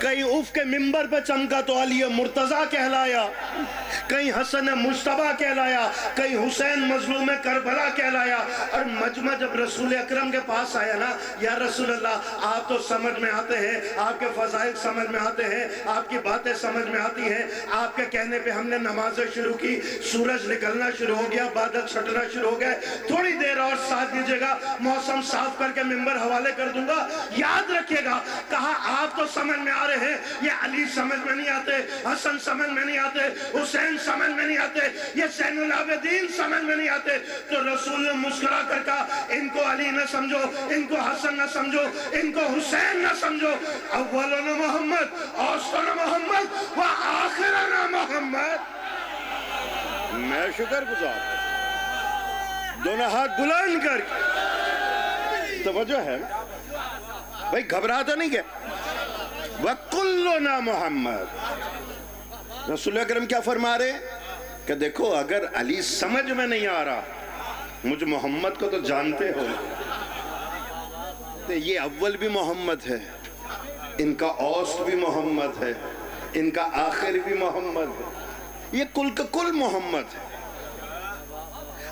کہیں اف کے ممبر پہ چمکا تو علی مرتضیٰ کہلایا، کہیں حسن مجتبیٰ کہلایا، کہیں حسین مظلوم کربلا کہلایا۔ اور مجمع جب رسول اکرم کے پاس آیا نا، یا رسول اللہ آپ تو سمجھ میں آتے ہیں، آپ کے فضائل سمجھ میں آتے ہیں، آپ کی باتیں سمجھ میں آتی ہیں، آپ کے کہنے پہ ہم نے نمازیں شروع کی، سورج نکلنا شروع ہو گیا، بادل چھٹنا شروع ہو گئے، تھوڑی دیر اور ساتھ دیجئے گا، موسم صاف کر کے ممبر حوالے کر دوں گا، یاد رکھیے گا۔ کہا آپ تو سمجھ میں آ رہے ہیں، یہ علی سمجھ میں نہیں آتے، حسن سمجھ میں نہیں آتے، حسین سمجھ میں نہیں آتے، یہ زین العابدین سمجھ میں نہیں آتے۔ تو رسول نے مسکرا کر کہا ان کو علی نہ سمجھو، ان کو حسن نہ سمجھو، ان کو حسین نہ سمجھو، اولنا محمد، اوسطنا محمد و آخرنا محمد۔ میں شکر گزار دونوں ہاتھ بلند کر کے، توجہ ہے بھائی، گھبرا تو نہیں گیا۔ وَكُلُّنَا محمد، رسول اکرم کیا فرما رہے ہیں کہ دیکھو اگر علی سمجھ میں نہیں آ رہا، مجھ محمد کو تو جانتے ہو، تو یہ اول بھی محمد ہے، ان کا اوسط بھی محمد ہے، ان کا آخر بھی محمد ہے، یہ کل کا کل محمد ہے۔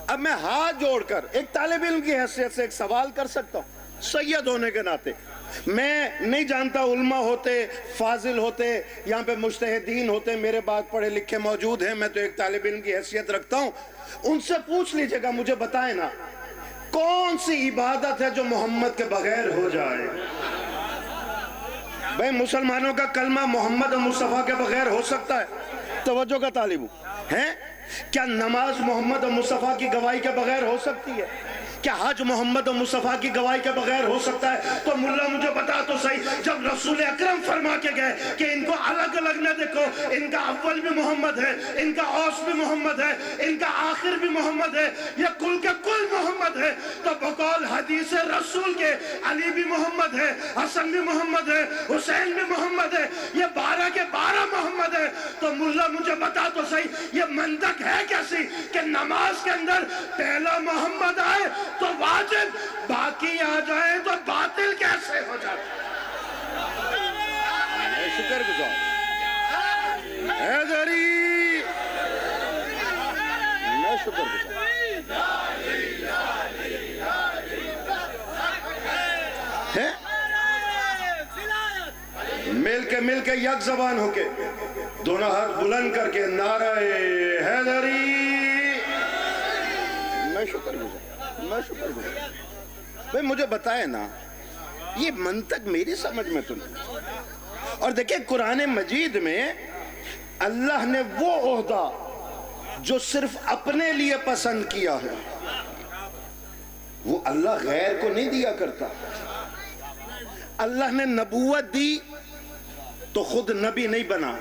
اب میں ہاتھ جوڑ کر ایک طالب علم کی حیثیت سے ایک سوال کر سکتا ہوں، سید ہونے کے ناطے۔ میں نہیں جانتا علماء ہوتے، فاضل ہوتے، یہاں پہ مجتہدین ہوتے، میرے بعد پڑھے لکھے موجود ہیں، میں تو ایک طالب علم کی حیثیت رکھتا ہوں، ان سے پوچھ لیجئے گا، مجھے بتائیں نا کون سی عبادت ہے جو محمد کے بغیر ہو جائے؟ بھئی مسلمانوں کا کلمہ محمد و مصطفیٰ کے بغیر ہو سکتا ہے؟ توجہ کا طالب ہے؟ کیا نماز محمد و مصطفیٰ کی گواہی کے بغیر ہو سکتی ہے؟ کیا حج محمد و مصطفیٰ کی گواہی کے بغیر ہو سکتا ہے؟ تو ملا مجھے بتا تو صحیح، جب رسول اکرم فرما کے گئے کہ ان کو الگ الگ نہ دیکھو، ان کا اول بھی محمد ہے، ان کا اوسط بھی محمد ہے، ان کا آخر بھی محمد ہے، یہ کل کے کل محمد ہے، تو بقول حدیث رسول کے علی بھی محمد ہے، حسن بھی محمد ہے، حسین بھی محمد ہے، یہ 12 کے 12 محمد ہے۔ تو ملا مجھے بتا تو صحیح، یہ منطق ہے کیسی کہ نماز کے اندر پہلا محمد آئے تو واجب، باقی آ جائیں تو باطل کیسے ہو جاتا؟ میں شکر گزار حیدری، میں شکر گزار ہے، مل کے یک زبان ہو کے دونوں ہاتھ بلند کر کے نعرہ حیدری۔ میں شکر گزار، میں شکر گزار۔ بھئی مجھے بتائیں نا، یہ منطق میری سمجھ میں تو نہیں۔ اور دیکھیں قرآن مجید میں اللہ نے وہ عہدہ جو صرف اپنے لیے پسند کیا ہے، وہ اللہ غیر کو نہیں دیا کرتا۔ اللہ نے نبوت دی تو خود نبی نہیں بنا،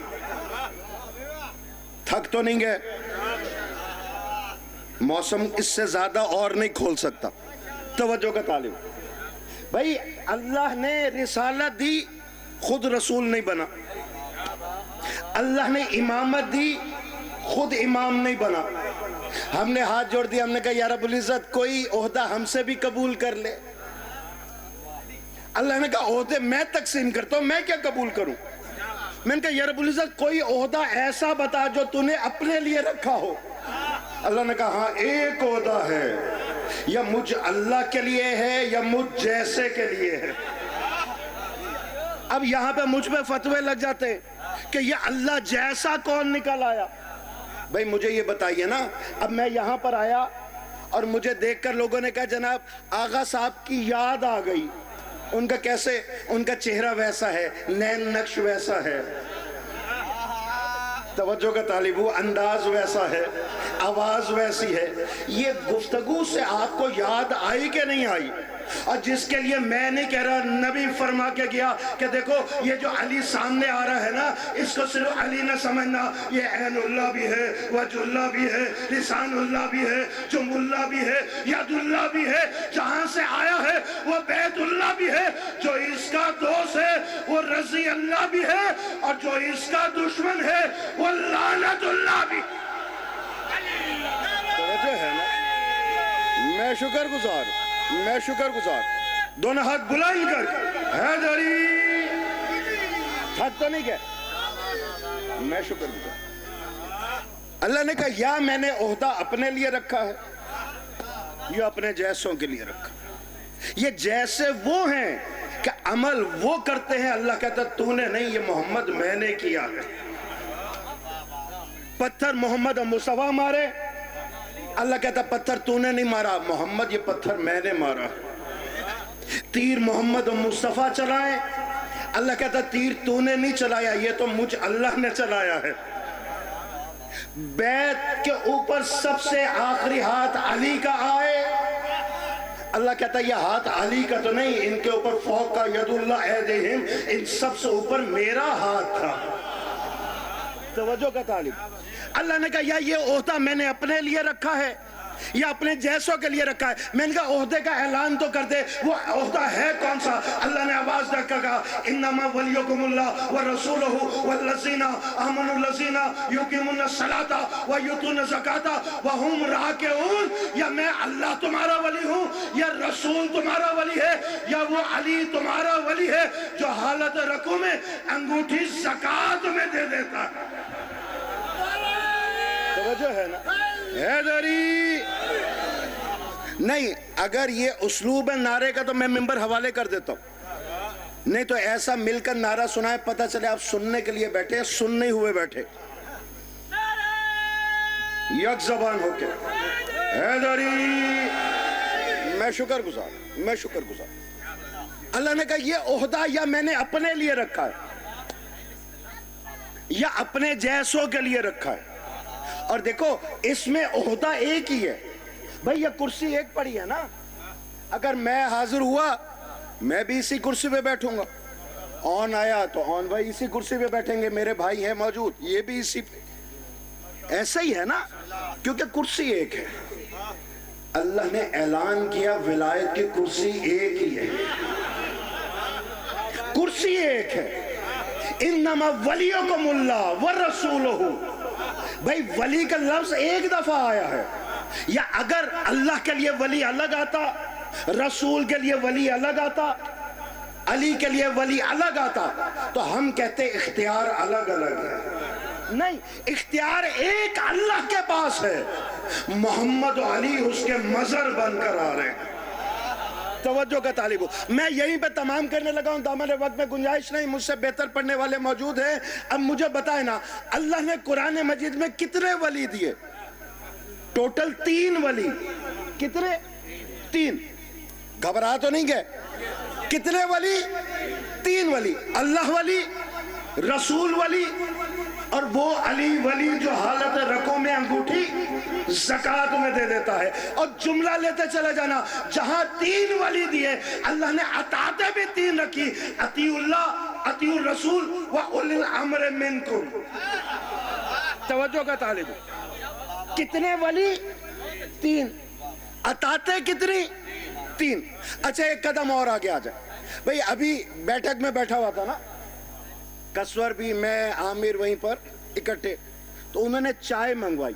تھک تو نہیں گئے؟ موسم اس سے زیادہ اور نہیں کھول سکتا، توجہ کا طالب۔ بھائی اللہ نے رسالت دی، خود رسول نہیں بنا۔ اللہ نے امامت دی، خود امام نہیں بنا۔ ہم نے ہاتھ جوڑ دیا، ہم نے کہا یا رب العزت کوئی عہدہ ہم سے بھی قبول کر لے۔ اللہ نے کہا عہدے میں تقسیم کرتا ہوں، میں کیا قبول کروں؟ میں نے کہا یا رب العزت کوئی عہدہ ایسا بتا جو تو نے اپنے لیے رکھا ہو۔ اللہ نے کہا ہاں ایک عہدہ ہے، یا مجھ اللہ کے لیے ہے یا مجھ جیسے کے لیے ہے۔ اب یہاں پہ مجھ پہ فتوے لگ جاتے کہ یہ اللہ جیسا کون نکل آیا؟ بھائی مجھے یہ بتائیے نا، اب میں یہاں پر آیا اور مجھے دیکھ کر لوگوں نے کہا جناب آغا صاحب کی یاد آ گئی، ان کا کیسے؟ ان کا چہرہ ویسا ہے، نین نقش ویسا ہے، توجہ کا طالب، وہ انداز ویسا ہے، آواز ویسی ہے۔ یہ گفتگو سے آپ کو یاد آئی کہ نہیں آئی؟ اور جس کے لیے میں نہیں کہہ رہا، نبی فرما کے گیا کہ دیکھو یہ جو علی سامنے آ رہا ہے نا، اس کو صرف علی نہ سمجھنا، یہ عین اللہ بھی ہے، وجہ اللہ بھی ہے، لسان اللہ بھی ہے، جم اللہ بھی ہے، ید اللہ بھی ہے، جہاں سے آیا ہے وہ بیت اللہ بھی ہے، جو اس کا دوست ہے وہ رضی اللہ بھی ہے، اور جو اس کا دشمن ہے وہ لعنت اللہ بھی۔ توجہ ہے نا؟ میں شکر گزار، دونوں ہاتھ بلند کر حیدری۔ تھک تو نہیں گئے؟ میں شکر گزار. اللہ نے کہا یا میں نے عہدہ اپنے لیے رکھا ہے یا اپنے جیسوں کے لیے رکھا. یہ جیسے وہ ہیں کہ عمل وہ کرتے ہیں. اللہ کہتا تو نے نہیں، یہ محمد میں نے کیا ہے. پتھر محمد مصطفیٰ مارے، اللہ کہتا پتھر تو نے نہیں مارا محمد، یہ پتھر میں نے مارا. تیر محمد مصطفیٰ چلائے، اللہ کہتا تیر تو نے نہیں چلایا، یہ تو مجھ اللہ نے چلایا ہے. بیت کے اوپر سب سے آخری ہاتھ علی کا آئے، اللہ کہتا یہ ہاتھ علی کا تو نہیں، ان کے اوپر فوق کا ید اللہ ایدہم، ان سب سے اوپر میرا ہاتھ تھا. توجہ کا طالب. اللہ نے کہا یا یہ عہدہ میں نے اپنے لیے رکھا ہے یا اپنے جیسوں کے لیے رکھا ہے. میں نے کہا عہدے کا اعلان تو کر دے، وہ عہدہ ہے کون سا؟ اللہ نے آواز دے کر کہا انما ولیکم اللہ ورسولہ والذین آمنوا الذین یقیمون الصلاۃ ویؤتون الزکاۃ وہم راکعون. یا میں اللہ تمہارا ولی ہوں، یا رسول تمہارا ولی ہے، یا وہ علی تمہارا ولی ہے جو حالت رکوع میں انگوٹھی زکات میں دے دیتا ہے. توجہ ہے نا؟ حیدری نہیں. اگر یہ اسلوب ہے نعرے کا تو میں ممبر حوالے کر دیتا ہوں، نہیں تو ایسا مل کر نعرہ سنائے پتہ چلے آپ سننے کے لیے بیٹھے، سن نہیں ہوئے بیٹھے. یک زبان ہو کے حیدری. میں شکر گزار. اللہ نے کہا یہ عہدہ یا میں نے اپنے لیے رکھا ہے یا اپنے جیسوں کے لیے رکھا ہے. اور دیکھو اس میں عہدہ ایک ہی ہے بھئی. یہ کرسی ایک پڑی ہے نا، اگر میں حاضر ہوا میں بھی اسی کرسی پہ بیٹھوں گا، آن آیا تو آن بھائی اسی کرسی پہ بیٹھیں گے، میرے بھائی ہیں موجود یہ بھی اسی پہ. ایسا ہی ہے نا، کیونکہ کرسی ایک ہے. اللہ نے اعلان کیا ولایت کی کرسی ایک ہی ہے، کرسی ایک ہے. انما ولیکم اللہ ورسولہ. بھائی ولی کا لفظ ایک دفعہ آیا ہے. یا اگر اللہ کے لیے ولی الگ آتا، رسول کے لیے ولی الگ آتا، علی کے لیے ولی الگ آتا، تو ہم کہتے اختیار الگ الگ ہے. نہیں، اختیار ایک اللہ کے پاس ہے. محمد و علی اس کے مظہر بن کر آ رہے ہیں. توجہ کا طالب ہو. میں یہیں پہ تمام کرنے لگا ہوں، دامن وقت میں گنجائش نہیں، مجھ سے بہتر پڑھنے والے موجود ہیں. اب مجھے بتائیں نا، اللہ نے قرآن مجید میں کتنے ولی دیے؟ ٹوٹل 3 ولی. کتنے؟ 3. گھبرا تو نہیں گئے؟ کتنے ولی؟ 3 ولی. اللہ ولی، رسول ولی، اور وہ علی ولی جو حالت رکوع میں انگوٹھی زکات میں دے دیتا ہے. اور جملہ لیتے چلے جانا، جہاں 3 ولی دیے اللہ نے اطاعتیں بھی 3 رکھی. اطیعوا اللہ، اطیعوا الرسول واولی الامر منکم. توجہ کا طالب. کتنے ولی؟ 3. اطاعتیں کتنی؟ 3. اچھا ایک قدم اور آگے آ جائے. بھئی ابھی بیٹھک میں بیٹھا ہوا تھا نا، کسور بھی، میں، عامر وہیں پر اکٹھے، تو انہوں نے چائے منگوائی.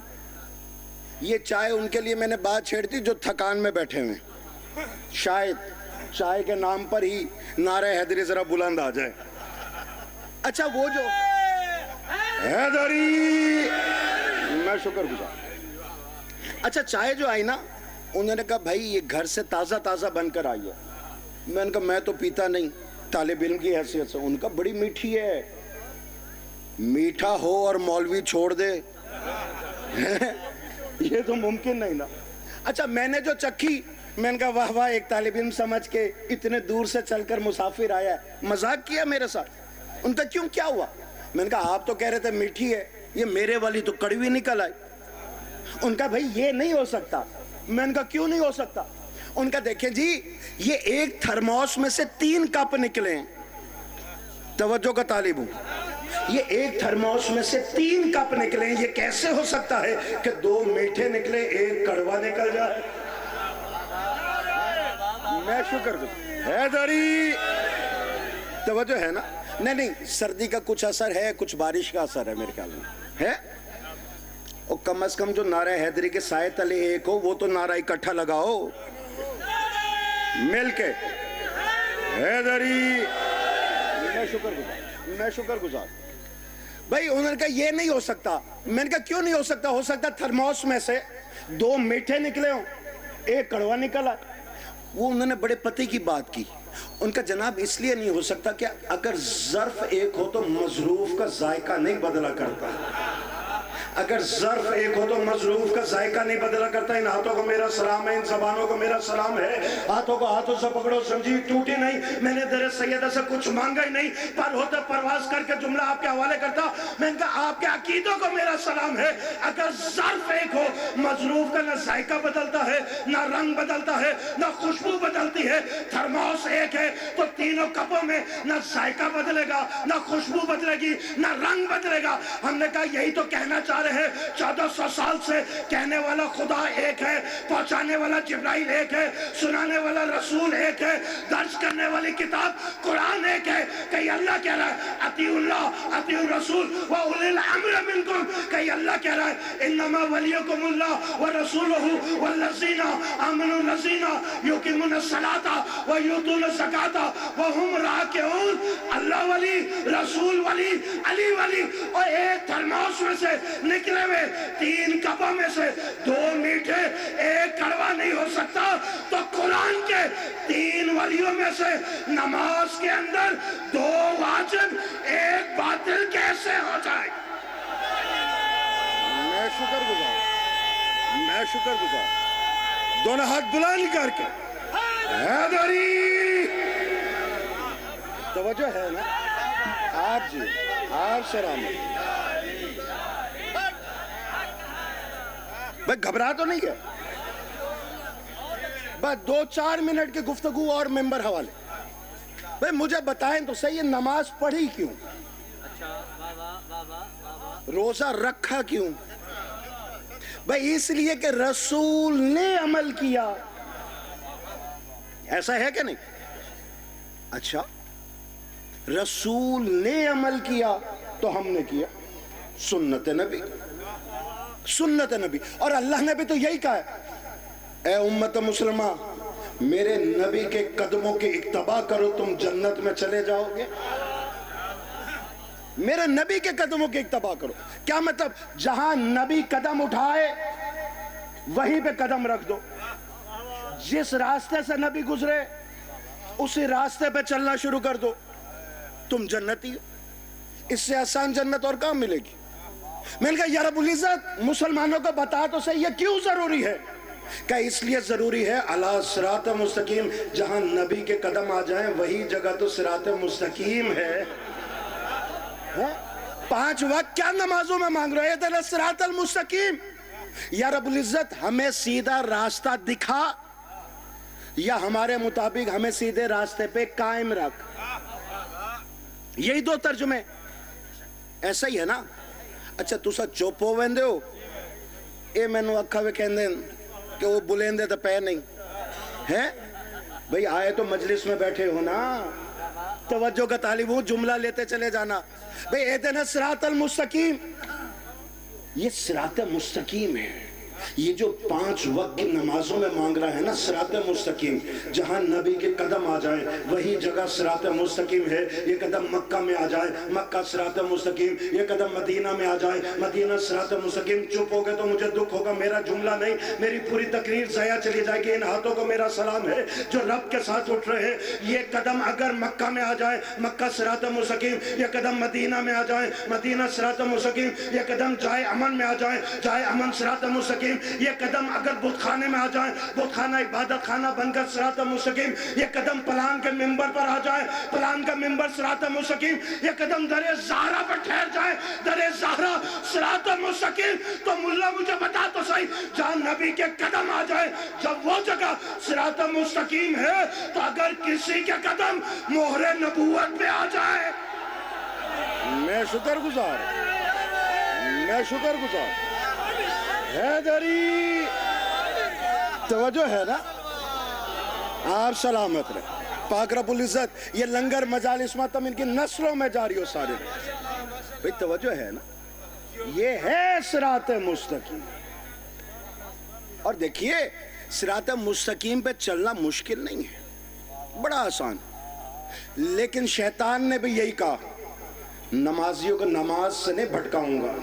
یہ چائے ان کے لیے میں نے بات چھیڑ دی جو تھکان میں بیٹھے ہوئے، شاید چائے کے نام پر ہی نعرہ حیدری ذرا بلند آ جائے. اچھا وہ جو حیدری، میں شکر گزار. اچھا چائے جو آئی نا، انہوں نے کہا بھائی یہ گھر سے تازہ تازہ بن کر آئی ہے. میں نے کہا میں تو پیتا نہیں، طالب علم کی حیثیت سے. ان کا بڑی میٹھی ہے. میٹھا ہو اور مولوی چھوڑ دے یہ تو ممکن نہیں نا. اچھا میں نے جو چکھی، میں نے کہا واہ واہ، ایک طالب علم سمجھ کے اتنے دور سے چل کر مسافر آیا ہے. مذاق کیا میرے ساتھ. ان کا کیوں، کیا ہوا؟ میں نے کہا آپ تو کہہ رہے تھے میٹھی ہے، یہ میرے والی تو کڑوی نکل آئی. ان کا بھائی یہ نہیں ہو سکتا. میں نے کہا کیوں نہیں ہو سکتا؟ ان کا دیکھیں جی، یہ ایک تھرموس میں سے 3 کپ نکلے ہیں. توجہ کا طالب ہوں. یہ ایک تھرموس میں سے 3 کپ نکلے ہیں. یہ کیسے ہو سکتا ہے کہ 2 میٹھے نکلے، 1 کڑوا نکل جائے؟ میں شکر گزار. حیدری توجہ ہے نا. نہیں سردی کا کچھ اثر ہے، کچھ بارش کا اثر ہے میرے خیال میں ہے. اور کم از کم جو نعرہ حیدری کے سائے تلے ایک ہو، وہ تو نعرہ اکٹھا لگاؤ مل کے. حیدری میں شکر گزار. میں شکر گزار. بھائی انہوں نے کہا یہ نہیں ہو سکتا. میں نے کہا کیوں نہیں ہو سکتا؟ ہو سکتا تھرموس میں سے 2 میٹھے نکلے ہوں، 1 کڑوا نکلا. وہ انہوں نے بڑے پتے کی بات کی. ان کا جناب اس لیے نہیں ہو سکتا کہ اگر ظرف ایک ہو تو مظروف کا ذائقہ نہیں بدلا کرتا. اگر ظرف ایک ہو تو مظروف کا ذائقہ نہیں بدلا کرتا. ان ہاتھوں کو میرا سلام ہے، ان زبانوں کو میرا سلام ہے. ہاتھوں کو ہاتھوں سے پکڑو، سنجید ٹوٹی نہیں. میں نے در سیدہ سے کچھ مانگا ہی نہیں، پر ہوتا پرواز کر کے جملہ آپ کے حوالے کرتا. میں نے کہا آپ کے عقیدوں کو میرا سلام ہے. اگر ظرف ایک ہو، مظروف کا نہ ذائقہ بدلتا ہے، نہ رنگ بدلتا ہے، نہ خوشبو بدلتی ہے. تھرموس ایک ہے تو تینوں کپوں میں نہ ذائقہ بدلے گا، نہ خوشبو بدلے گی، نہ رنگ بدلے گا. ہم نے کہا یہی تو کہنا چاہ رہے ہیں. 1400 سال سے کہنے والا خدا ایک ہے، پہنچانے والا جبرائیل ایک ہے، سنانے والا رسول ایک ہے، درج کرنے والی کتاب قرآن ایک ہے. کہیں اللہ کہہ رہا ہے اطیعوا اللہ اطیعوا الرسول واولی الامر منکم. کہیں اللہ کہہ رہا ہے انما ولیکم اللہ ورسولہ والذین آمنوا الذین یقیمون الصلاۃ ویؤتون الزکاۃ وہم راکعون. اللہ ولی، رسول ولی، علی ولی. اور ایک تھرموس میں سے نکلے ہوئے 3 کپوں میں سے 2 میٹھے 1 کڑوا نہیں ہو سکتا. تو قرآن کے 3 ولیوں میں سے نماز کے اندر 2 واجب 1 باطل کیسے ہو جائے؟ میں شکر گزار. دونوں ہاتھ بلند کر کے حیدری. توجہ ہے نا آپ جی؟ آپ سلامت. بھئی گھبرا تو نہیں گیا؟ بس 2-4 منٹ کی گفتگو اور ممبر حوالے. بھئی مجھے بتائیں تو صحیح نماز پڑھی کیوں؟ روزہ رکھا کیوں؟ بھئی اس لیے کہ رسول نے عمل کیا. ایسا ہے کہ نہیں؟ اچھا رسول نے عمل کیا تو ہم نے کیا. سنت نبی، سنت نبی. اور اللہ نے بھی تو یہی کہا ہے اے امت مسلمہ میرے نبی کے قدموں کی اقتبا کرو تم جنت میں چلے جاؤ گے. میرے نبی کے قدموں کی اقتبا کرو. کیا مطلب؟ جہاں نبی قدم اٹھائے وہیں پہ قدم رکھ دو. جس راستے سے نبی گزرے اسی راستے پہ چلنا شروع کر دو، تم جنتی ہو. اس سے آسان جنت اور کہاں ملے گی؟ میں نے کہا یا رب العزت مسلمانوں کو بتا تو صحیح یہ کیوں ضروری ہے؟ کہ اس لیے ضروری ہے علی صراط مستقیم. جہاں نبی کے قدم آ جائیں وہی جگہ تو صراط مستقیم ہے. 5 وقت کیا نمازوں میں مانگ رہے ہیں صراط المستقیم. یا رب العزت ہمیں سیدھا راستہ دکھا یا ہمارے مطابق ہمیں سیدھے راستے پہ قائم رکھ. یہی 2 ترجمے. ایسا ہی ہے نا. اچھا تسا چپ ہو ویندے ہو اے مینوں اکھا وے کہندے کہ وہ بلیندے تے پے نہیں ہے. بھئی آئے تو مجلس میں بیٹھے ہو نا، توجہ کا طالب ہوں، جملہ لیتے چلے جانا. بھئی اہدنا الصراط المستقیم. یہ صراط مستقیم ہے. یہ جو 5 وقت کی نمازوں میں مانگ رہا ہے نا صراط مستقیم، جہاں نبی کے قدم آ جائیں وہی جگہ صراط مستقیم ہے. یہ قدم مکہ میں آ جائے مکہ صراط مستقیم، یہ قدم مدینہ میں آ جائے مدینہ صراط مستقیم. چپ ہو گئے تو مجھے دکھ ہوگا، میرا جملہ نہیں، میری پوری تقریر ضائع چلی جائے گی. ان ہاتھوں کو میرا سلام ہے جو رب کے ساتھ اٹھ رہے ہیں. یہ قدم اگر مکہ میں آ جائے مکہ صراط مستقیم، یہ قدم مدینہ میں آ جائے مدینہ صراط مستقیم، یہ قدم جائے امن میں آ جائے جائے امن صراط مستقیم، یہ قدم اگر بت خانے میں آ جائیں بت خانہ عبادت خانہ بن کر صراط مستقیم، یہ قدم پلان کے ممبر پر آ جائے پلان کا ممبر صراط مستقیم، یہ قدم در زہرا پر ٹھہر جائے در زہرا صراط مستقیم. تو ملا مجھے بتا تو صحیح جہاں نبی کے قدم آ جائے جب وہ جگہ صراط مستقیم ہے تو اگر کسی کے قدم مہر نبوت پہ آ جائے. میں شکر گزار حیدری. توجہ ہے نا آپ سلامت رہے. پاک رب العزت یہ لنگر مجالس ماتم ان کی نسلوں میں جاری ہو سارے. بھئی توجہ ہے نا یہ ہے صراط مستقیم. اور دیکھیے صراط مستقیم پہ چلنا مشکل نہیں ہے، بڑا آسان. لیکن شیطان نے بھی یہی کہا نمازیوں کو نماز سے نہیں بھٹکاؤں گا،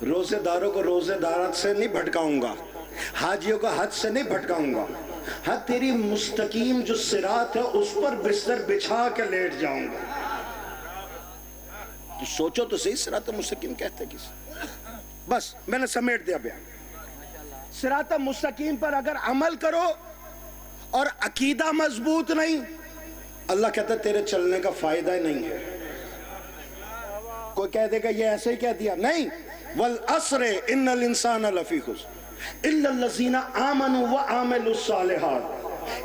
روزے داروں کو روزے دارات سے نہیں بھٹکاؤں گا، حاجیوں کو حج سے نہیں بھٹکاؤں گا، ہاں تیری مستقیم جو صراط ہے اس پر بستر بچھا کے لیٹ جاؤں گا۔ تو سوچو تو صحیح، صراط مستقیم کہتے کسی؟ بس میں نے سمیٹ دیا بیان۔ صراط مستقیم پر اگر عمل کرو اور عقیدہ مضبوط نہیں، اللہ کہتا ہے تیرے چلنے کا فائدہ ہی نہیں ہے۔ کوئی کہہ دے گا یہ ایسے ہی کہہ دیا، نہیں، والعصر ان الانسان لفی خسر الا الذین آمنوا وعملوا الصالحات،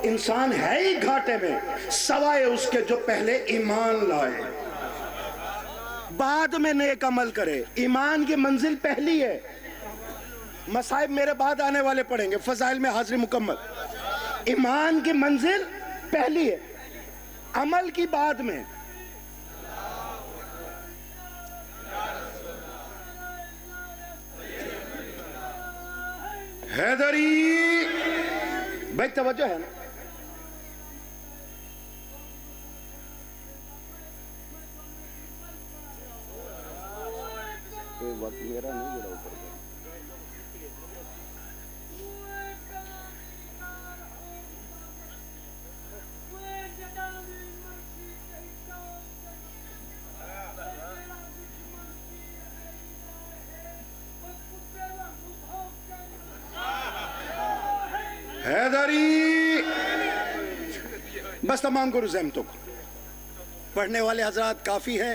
انسان ہے ہی گھاٹے میں سوائے اس کے جو پہلے ایمان لائے، بعد میں نیک عمل کرے۔ ایمان کی منزل پہلی ہے، مصائب میرے بعد آنے والے پڑھیں گے، فضائل میں حاضری مکمل۔ ایمان کی منزل پہلی ہے، عمل کی بعد میں۔ حیدری بھائی توجہ ہے نا؟ وقت میرا نہیں گرا اوپر کا۔ حیدری بس تمام کرو زحمتوں کو، پڑھنے والے حضرات کافی ہیں،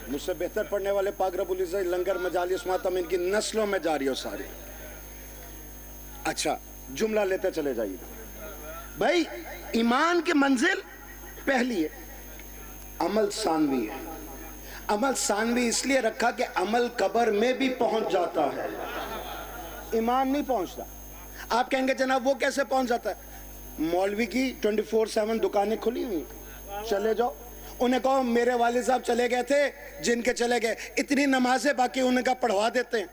مجھ سے بہتر پڑھنے والے پاک رب العزت لنگر مجالس ماتم ان کی نسلوں میں جاری ہو ساری۔ اچھا جملہ لیتے چلے جائیے بھائی، ایمان کی منزل پہلی ہے، عمل ثانوی ہے۔ عمل ثانوی اس لیے رکھا کہ عمل قبر میں بھی پہنچ جاتا ہے، ایمان نہیں پہنچتا۔ آپ کہیں گے جناب وہ کیسے پہنچ جاتا ہے؟ مولوی کی 24/7 دکانیں کھلی ہوئی، چلے جاؤ، انہیں کہو میرے والد صاحب چلے گئے تھے، جن کے چلے گئے، اتنی نمازیں باقی ان کا پڑھوا دیتے ہیں،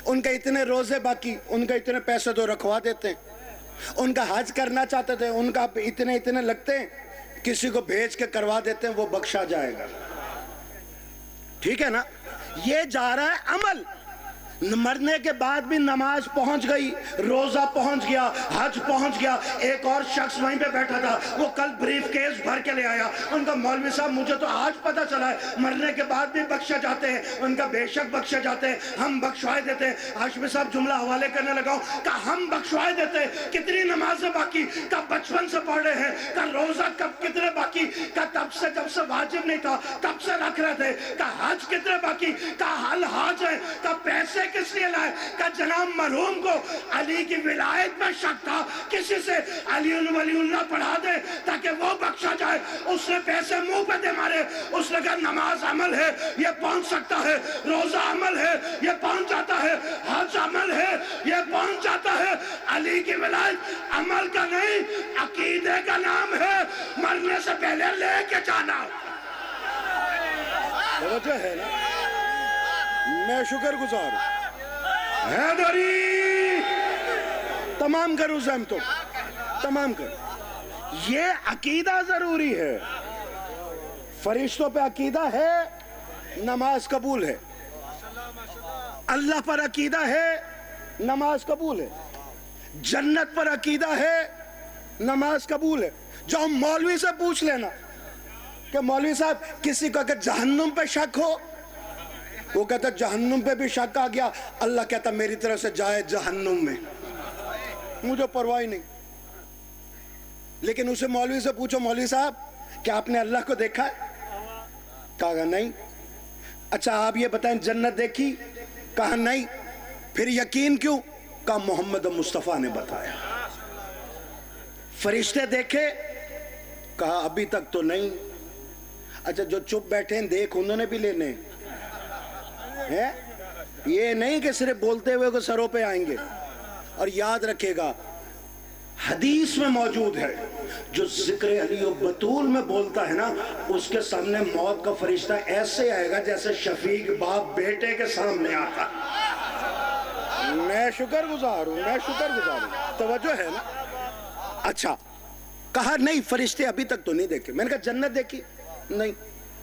ان کا اتنے روزے باقی، ان کا اتنے پیسے تو رکھوا دیتے ہیں، ان کا حج کرنا چاہتے تھے، ان کا اتنے لگتے ہیں، کسی کو بھیج کے کروا دیتے ہیں، وہ بخشا جائے گا۔ ٹھیک ہے نا؟ یہ جا رہا ہے عمل، مرنے کے بعد بھی نماز پہنچ گئی، روزہ پہنچ گیا، حج پہنچ گیا۔ ایک اور شخص وہیں پہ بیٹھا تھا، وہ کل بریف کیس بھر کے لے آیا، ان کا مولوی صاحب مجھے تو آج پتہ چلا ہے مرنے کے بعد بھی بخشے جاتے ہیں، ان کا بے شک بخشے جاتے ہیں، ہم بخشوائے دیتے ہیں۔ ہاشمی صاحب جملہ حوالے کرنے لگا ہوں کہ ہم بخشوائے دیتے ہیں، کتنی نمازیں باقی، کب بچپن سے پڑھ رہے ہیں، کہ روزہ کب کتنے باقی، کہ تب سے جب سے واجب نہیں تھا تب سے رکھ رہے تھے، کہ حج کتنے باقی، کہ حل حاج ہے، کہ پیسے کس لیے لائے، کہ جناب مرحوم کو علی کی ولایت میں شک تھا، کسی سے علی ولی اللہ پڑھا دے تاکہ وہ بخشا جائے۔ اس نے پیسے منہ پہ دے مارے، اس نے کہا نماز عمل ہے یہ پہنچ سکتا ہے، روزہ عمل ہے یہ پہنچ جاتا ہے، حج عمل ہے یہ پہنچ جاتا ہے، علی کی ولایت عمل کا نہیں عقیدے کا نام ہے، مرنے سے پہلے لے کے جانا۔ توجہ ہے نا؟ میں شکر گزار ہوں۔ حیدری تمام کرو زحمتوں، تمام کرو۔ یہ عقیدہ ضروری ہے، فرشتوں پہ عقیدہ ہے، نماز قبول ہے، اللہ پر عقیدہ ہے، نماز قبول ہے، جنت پر عقیدہ ہے، نماز قبول ہے۔ جو مولوی سے پوچھ لینا کہ مولوی صاحب کسی کو اگر جہنم پہ شک ہو، وہ کہتا جہنم پہ بھی شک آ گیا، اللہ کہتا میری طرف سے جائے جہنم میں، مجھے پرواہ نہیں۔ لیکن اسے مولوی سے پوچھو مولوی صاحب کیا آپ نے اللہ کو دیکھا ہے؟ کہا نہیں۔ اچھا آپ یہ بتائیں جنت دیکھی؟ کہا نہیں۔ پھر یقین کیوں؟ کہا محمد مصطفیٰ نے بتایا۔ فرشتے دیکھے؟ کہا ابھی تک تو نہیں۔ اچھا جو چپ بیٹھے ہیں دیکھ انہوں نے بھی لینے ہیں، یہ نہیں کہ صرف بولتے ہوئے کو سروں پہ آئیں گے۔ اور یاد رکھے گا حدیث میں موجود ہے جو ذکر علی و بطول میں بولتا ہے نا، اس کے سامنے موت کا فرشتہ ایسے آئے گا جیسے شفیق باپ بیٹے کے سامنے آتا۔ میں شکر گزار ہوں، میں شکر گزار ہوں، توجہ ہے نا؟ اچھا کہا نہیں فرشتے ابھی تک تو نہیں دیکھے۔ میں نے کہا جنت دیکھی؟ نہیں۔